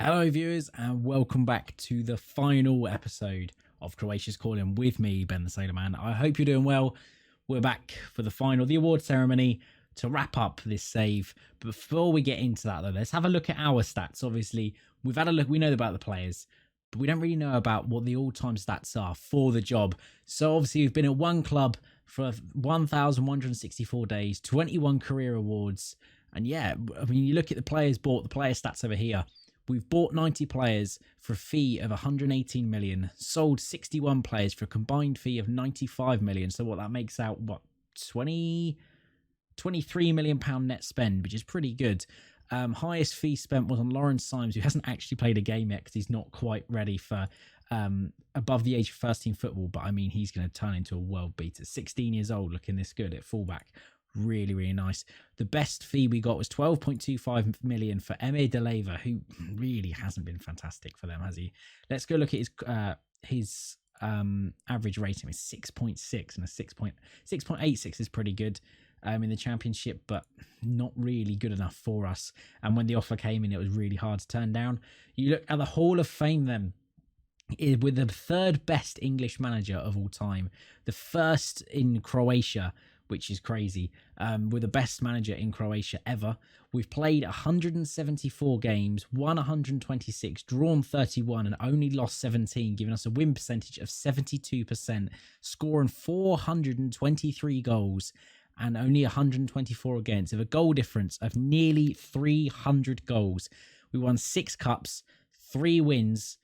Hello viewers and welcome back to the final episode of Croatia's Calling with me, BenTheSailorMan. I hope you're doing well. We're back for the award ceremony to wrap up this save. But before we get into that though, let's have a look at our stats. Obviously, we've had a look, we know about the players, but we don't really know about what the all-time stats are for the job. So obviously we've been at one club for 1,164 days, 21 career awards. And yeah, I mean, you look at the players bought, the player stats over here. We've bought 90 players for a fee of 118 million, sold 61 players for a combined fee of 95 million. So what that makes out, what, 23 million pound net spend, which is pretty good. Highest fee spent was on Lawrence Symes, who hasn't actually played a game yet because he's not quite ready for above the age of first team football. But I mean, he's going to turn into a world beater. 16 years old, looking this good at fullback. Really, really nice. The best fee we got was 12.25 million for Emir Deleva, who really hasn't been fantastic for them, has he? Let's go look at his average rating is 6.6 and a 6.86 is pretty good in the championship, but not really good enough for us. And when the offer came in, it was really hard to turn down. You look at the Hall of Fame then, with the third best English manager of all time, the first in Croatia, which is crazy. We're the best manager in Croatia ever. We've played 174 games, won 126, drawn 31, and only lost 17, giving us a win percentage of 72%, scoring 423 goals and only 124 against, with a goal difference of nearly 300 goals. We won 6 cups, 3 wins.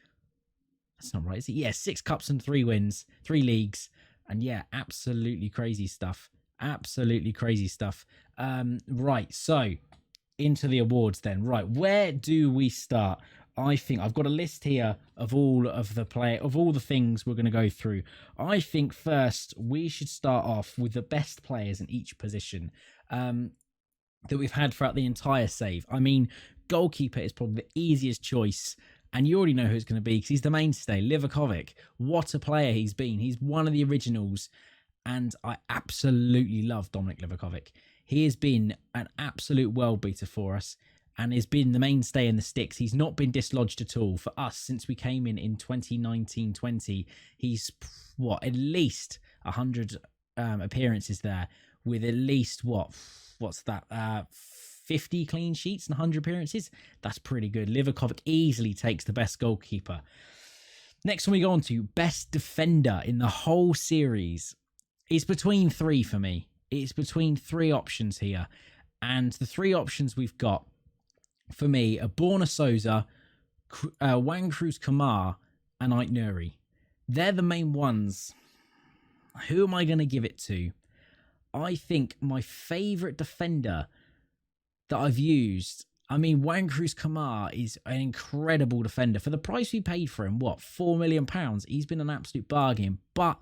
That's not right, is it? Yeah, 6 cups and 3 wins, 3 leagues. And yeah, absolutely crazy stuff. Absolutely crazy stuff. Right, so into the awards then. Right, where do we start? I think I've got a list here of all of the things we're going to go through. I think first we should start off with the best players in each position that we've had throughout the entire save. I mean, goalkeeper is probably the easiest choice. And you already know who it's going to be because he's the mainstay, Livakovic. What a player he's been. He's one of the originals. And I absolutely love Dominic Livakovic. He has been an absolute world beater for us and has been the mainstay in the sticks. He's not been dislodged at all for us since we came in 2019-20. He's, at least 100 appearances there with at least, 50 clean sheets and 100 appearances? That's pretty good. Livakovic easily takes the best goalkeeper. Next one we go on to best defender in the whole series. It's between 3 for me. It's between 3 options here. And the 3 options we've got, for me, are Borna Souza, Juan Cruz Kamar, and Ait Nuri. They're the main ones. Who am I going to give it to? I think my favourite defender that I've used, I mean, Juan Cruz Kamar is an incredible defender. For the price we paid for him, £4 million? He's been an absolute bargain. But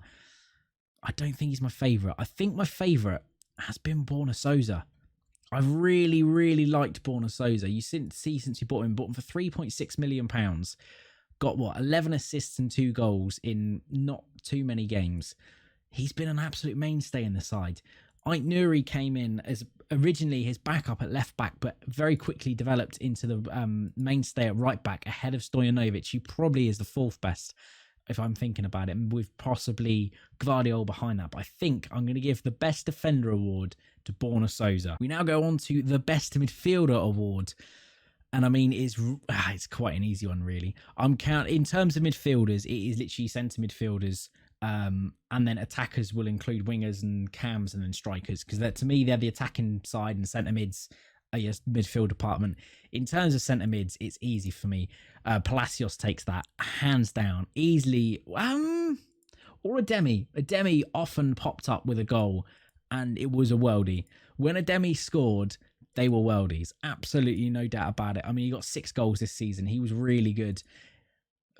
I don't think he's my favourite. I think my favourite has been Borna Souza. I've really, really liked Borna Souza. You see since you bought him for £3.6 million. Got 11 assists and 2 goals in not too many games. He's been an absolute mainstay in the side. Ait Nuri came in as originally his backup at left back, but very quickly developed into the mainstay at right back ahead of Stojanovic, who probably is the 4th best, if I'm thinking about it, and with possibly Gvardiol behind that. But I think I'm going to give the Best Defender award to Borna Souza. We now go on to the Best Midfielder award. And I mean, it's quite an easy one, really. In terms of midfielders, it is literally centre midfielders. And then attackers will include wingers and cams and then strikers. Because to me, they're the attacking side, and centre mids are your midfield department. In terms of centre mids, it's easy for me. Palacios takes that hands down easily. Or Ademi. Ademi often popped up with a goal and it was a worldie. When Ademi scored, they were worldies. Absolutely no doubt about it. I mean, he got 6 goals this season. He was really good.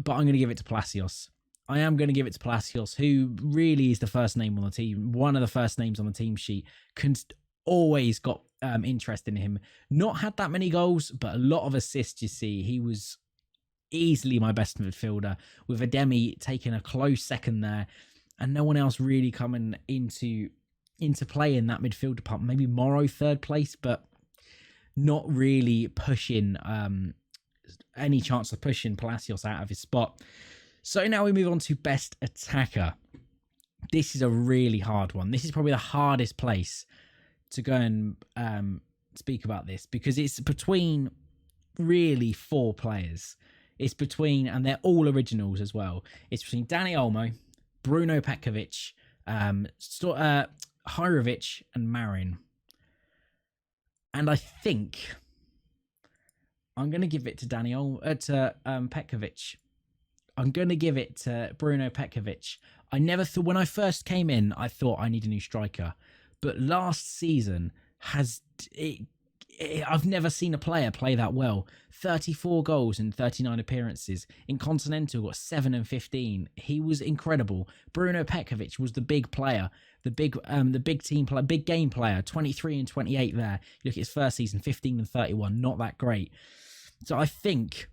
But I'm going to give it to Palacios. I am going to give it to Palacios, who really is the first name on the team. One of the first names on the team sheet. Always got interest in him. Not had that many goals, but a lot of assists, you see. He was easily my best midfielder, with Ademi taking a close second there, and no one else really coming into play in that midfield department. Maybe Morrow 3rd place, but not really pushing any chance of pushing Palacios out of his spot. So now we move on to best attacker. This is a really hard one. This is probably the hardest place to go and speak about this, because it's between really 4 players. It's between, and they're all originals as well. It's between Dani Olmo, Bruno Petkovic, Hirovic, and Marin. And I think I'm going to give it to Petkovic. I'm going to give it to Bruno Petkovic. I never thought, when I first came in, I thought I need a new striker. But last season I've never seen a player play that well. 34 goals and 39 appearances. In Continental, got 7 and 15. He was incredible. Bruno Petkovic was the big player, the big team player, big game player. 23 and 28 there. You look at his first season, 15 and 31. Not that great. So I think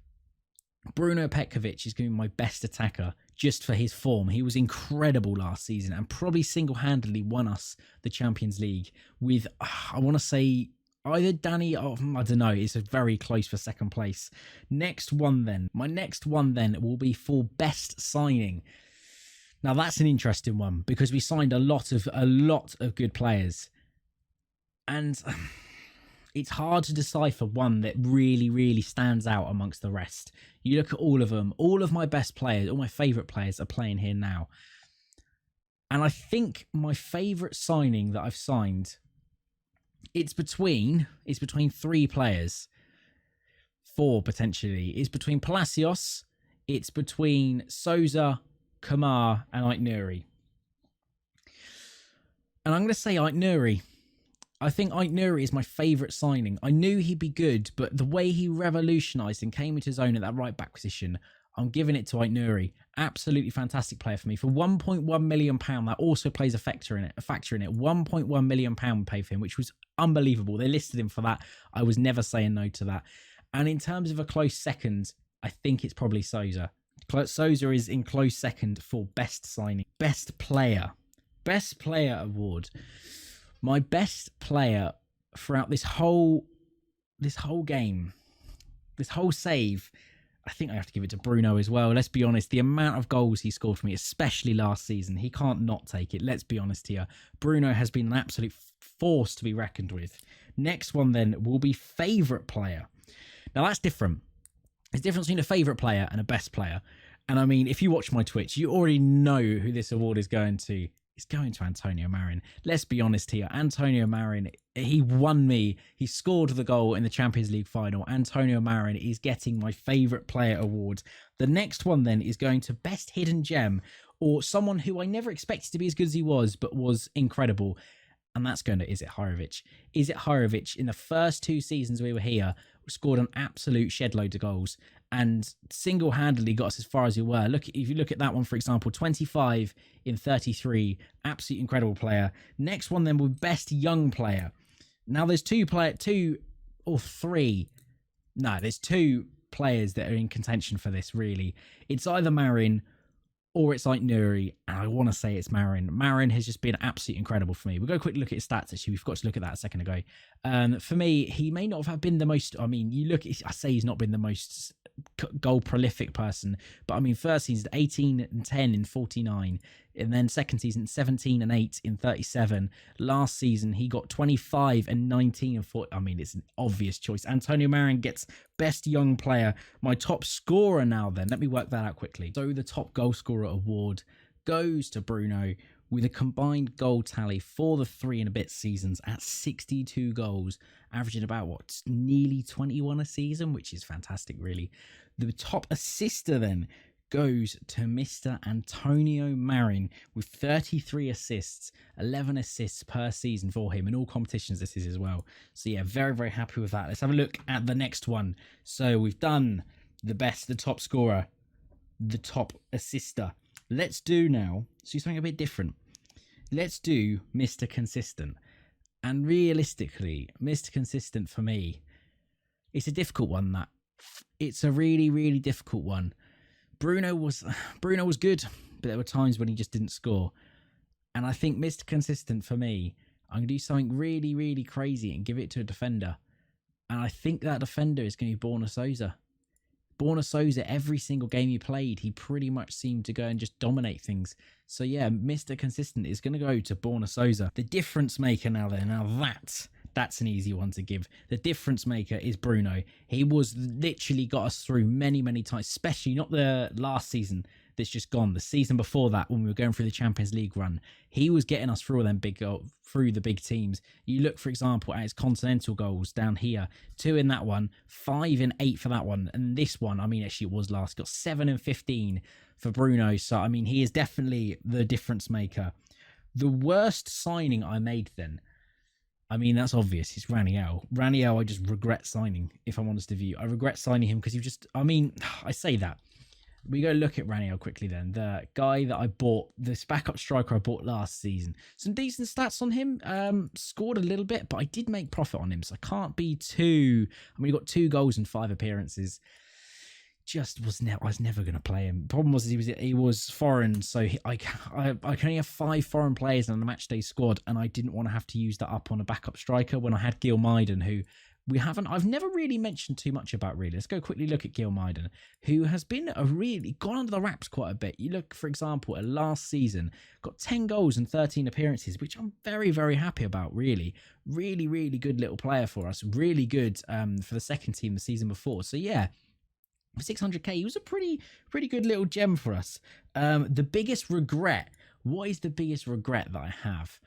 Bruno Petkovic is going to be my best attacker just for his form. He was incredible last season and probably single-handedly won us the Champions League with, I want to say, either Danny, I don't know, it's very close for second place. My next one then will be for best signing. Now that's an interesting one because we signed a lot of good players, and it's hard to decipher one that really, really stands out amongst the rest. You look at all of them, all of my best players, all my favourite players are playing here now. And I think my favourite signing that I've signed, it's between 3 players. 4 potentially. It's between Palacios, it's between Sousa, Kamar, and Ait-Nouri. And I'm going to say Ait-Nouri. I think Ait-Nouri is my favourite signing. I knew he'd be good, but the way he revolutionised and came into his own at that right back position, I'm giving it to Ait-Nouri. Absolutely fantastic player for me. For £1.1 million, that also plays a factor in it. £1.1 million paid for him, which was unbelievable. They listed him for that. I was never saying no to that. And in terms of a close second, I think it's probably Sousa. Sousa is in close second for best signing. Best player award. My best player throughout this whole game, this whole save, I think I have to give it to Bruno as well. Let's be honest, the amount of goals he scored for me, especially last season, he can't not take it. Let's be honest here. Bruno has been an absolute force to be reckoned with. Next one then will be favourite player. Now that's different. There's a difference between a favourite player and a best player. And I mean, if you watch my Twitch, you already know who this award is going to. It's going to Antonio Marin. Let's be honest here. Antonio Marin, he won me. He scored the goal in the Champions League final. Antonio Marin is getting my favourite player award. The next one then is going to best hidden gem, or someone who I never expected to be as good as he was, but was incredible. And that's going to Izet Hirovic. Izet Hirovic, in the first 2 seasons we were here, scored an absolute shed load of goals and single-handedly got us as far as we were. If you look at that one, for example, 25 in 33, absolutely incredible player. Next one then will be best young player. Now there's two players that are in contention for this, really. It's either Marin or it's Ait-Nouri, and I want to say it's Marin. Marin has just been absolutely incredible for me. We'll go quickly look at his stats, actually. We forgot to look at that a second ago. For me, he may not have been the most, I say he's not been the most goal prolific person, but I mean, first season 18 and 10 in 49, and then second season 17 and 8 in 37. Last season he got 25 and 19 and 40. I mean, it's an obvious choice. Antonio Marin gets best young player. My top scorer now then, let me work that out quickly. So the top goal scorer award goes to Bruno with a combined goal tally for the 3 and a bit seasons at 62 goals, averaging about nearly 21 a season, which is fantastic, really. The top assister then goes to Mr. Antonio Marin with 33 assists, 11 assists per season for him in all competitions this is as well. So yeah, very, very happy with that. Let's have a look at the next one. So we've done the top scorer, the top assister. Let's do now, something a bit different. Let's do Mr. Consistent. And realistically, Mr. Consistent for me, it's a difficult one. It's a really, really difficult one. Bruno was good, but there were times when he just didn't score. And I think Mr. Consistent for me, I'm going to do something really, really crazy and give it to a defender. And I think that defender is going to be Borna Sousa. Borna Sousa, every single game he played, he pretty much seemed to go and just dominate things. So yeah, Mr. Consistent is going to go to Borna Sousa. The difference maker now then, that's an easy one to give. The difference maker is Bruno. He was literally got us through many, many times, especially not the last season that's just gone. The season before that, when we were going through the Champions League run, he was getting us through through the big teams. You look, for example, at his continental goals down here, 2 in that one, 5 and 8 for that one, and this one, I mean, actually it was last, got 7 and 15 for Bruno. So I mean, he is definitely the difference maker. The worst signing I made then, I mean, that's obvious. It's Raniel. Raniel, I just regret signing, if I'm honest with you. I regret signing him because I say that. We go look at Raniel quickly then. The guy that I bought, this backup striker I bought last season. Some decent stats on him. Scored a little bit, but I did make profit on him. So I can't be too... I mean, he got 2 goals and 5 appearances. I was never going to play him. Problem was he was foreign, so I can only have 5 foreign players in the matchday squad, and I didn't want to have to use that up on a backup striker when I had Gil Maiden, who I've never really mentioned too much about really. Let's go quickly look at Gil Maiden, who has been gone under the wraps quite a bit. You look, for example, at last season, got 10 goals and 13 appearances, which I'm very, very happy about, really. Really, really good little player for us. Really good for the second team the season before. So yeah, 600k, he was a pretty good little gem for us. The biggest regret, what is the biggest regret that I have?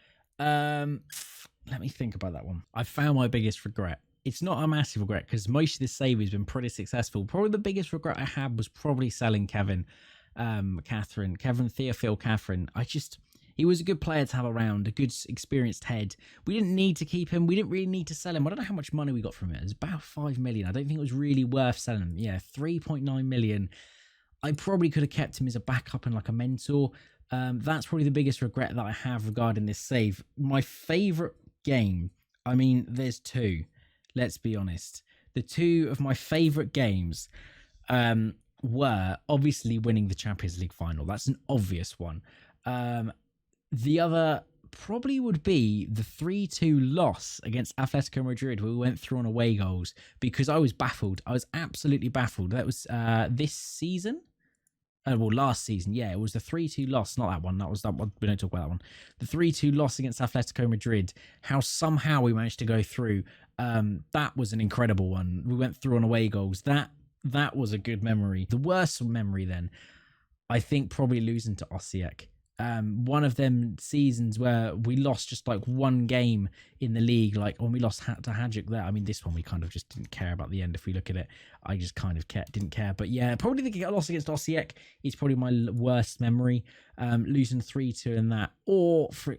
Let me think about that one. I found my biggest regret. It's not a massive regret because most of this save has been pretty successful. Probably the biggest regret I had was probably selling Kevin Theophile Catherine. He was a good player to have around, a good experienced head. We didn't need to keep him. We didn't really need to sell him. I don't know how much money we got from it. It was about 5 million. I don't think it was really worth selling him. Yeah, 3.9 million. I probably could have kept him as a backup and like a mentor. That's probably the biggest regret that I have regarding this save. My favourite game, I mean, there's 2. Let's be honest. The 2 of my favourite games were obviously winning the Champions League final. That's an obvious one. The other probably would be the 3-2 loss against Atletico Madrid, where we went through on away goals, because I was baffled. I was absolutely baffled. That was this season. Last season. Yeah, it was the 3-2 loss. Not that one. That one. We don't talk about that one. The 3-2 loss against Atletico Madrid. How somehow we managed to go through. That was an incredible one. We went through on away goals. That was a good memory. The worst memory then, I think, probably losing to Osijek. One of them seasons where we lost just like one game in the league, like when we lost to Hajduk there. I mean, this one we kind of just didn't care about the end. If we look at it, I just kind of didn't care. But yeah, probably the loss against Osijek is probably my worst memory. Losing 3-2 in that, or for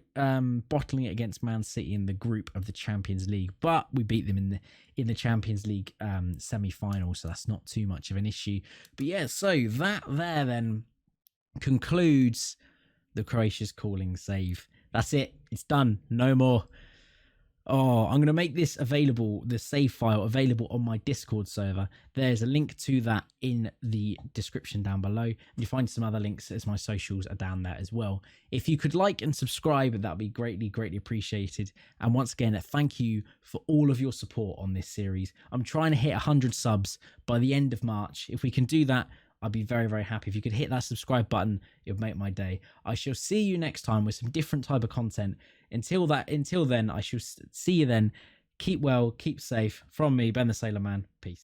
bottling it against Man City in the group of the Champions League. But we beat them in the Champions League semi-final, so that's not too much of an issue. But yeah, so that there then concludes the Croatia's calling save. That's it. It's done. No more. Oh, I'm going to make this available, the save file available on my Discord server. There's a link to that in the description down below. And you find some other links as my socials are down there as well. If you could like and subscribe, that'd be greatly, greatly appreciated. And once again, thank you for all of your support on this series. I'm trying to hit 100 subs by the end of March. If we can do that, I'd be very, very happy. If you could hit that subscribe button, it would make my day. I shall see you next time with some different type of content. Until then, I shall see you then. Keep well, keep safe. From me, Ben the Sailor Man. Peace.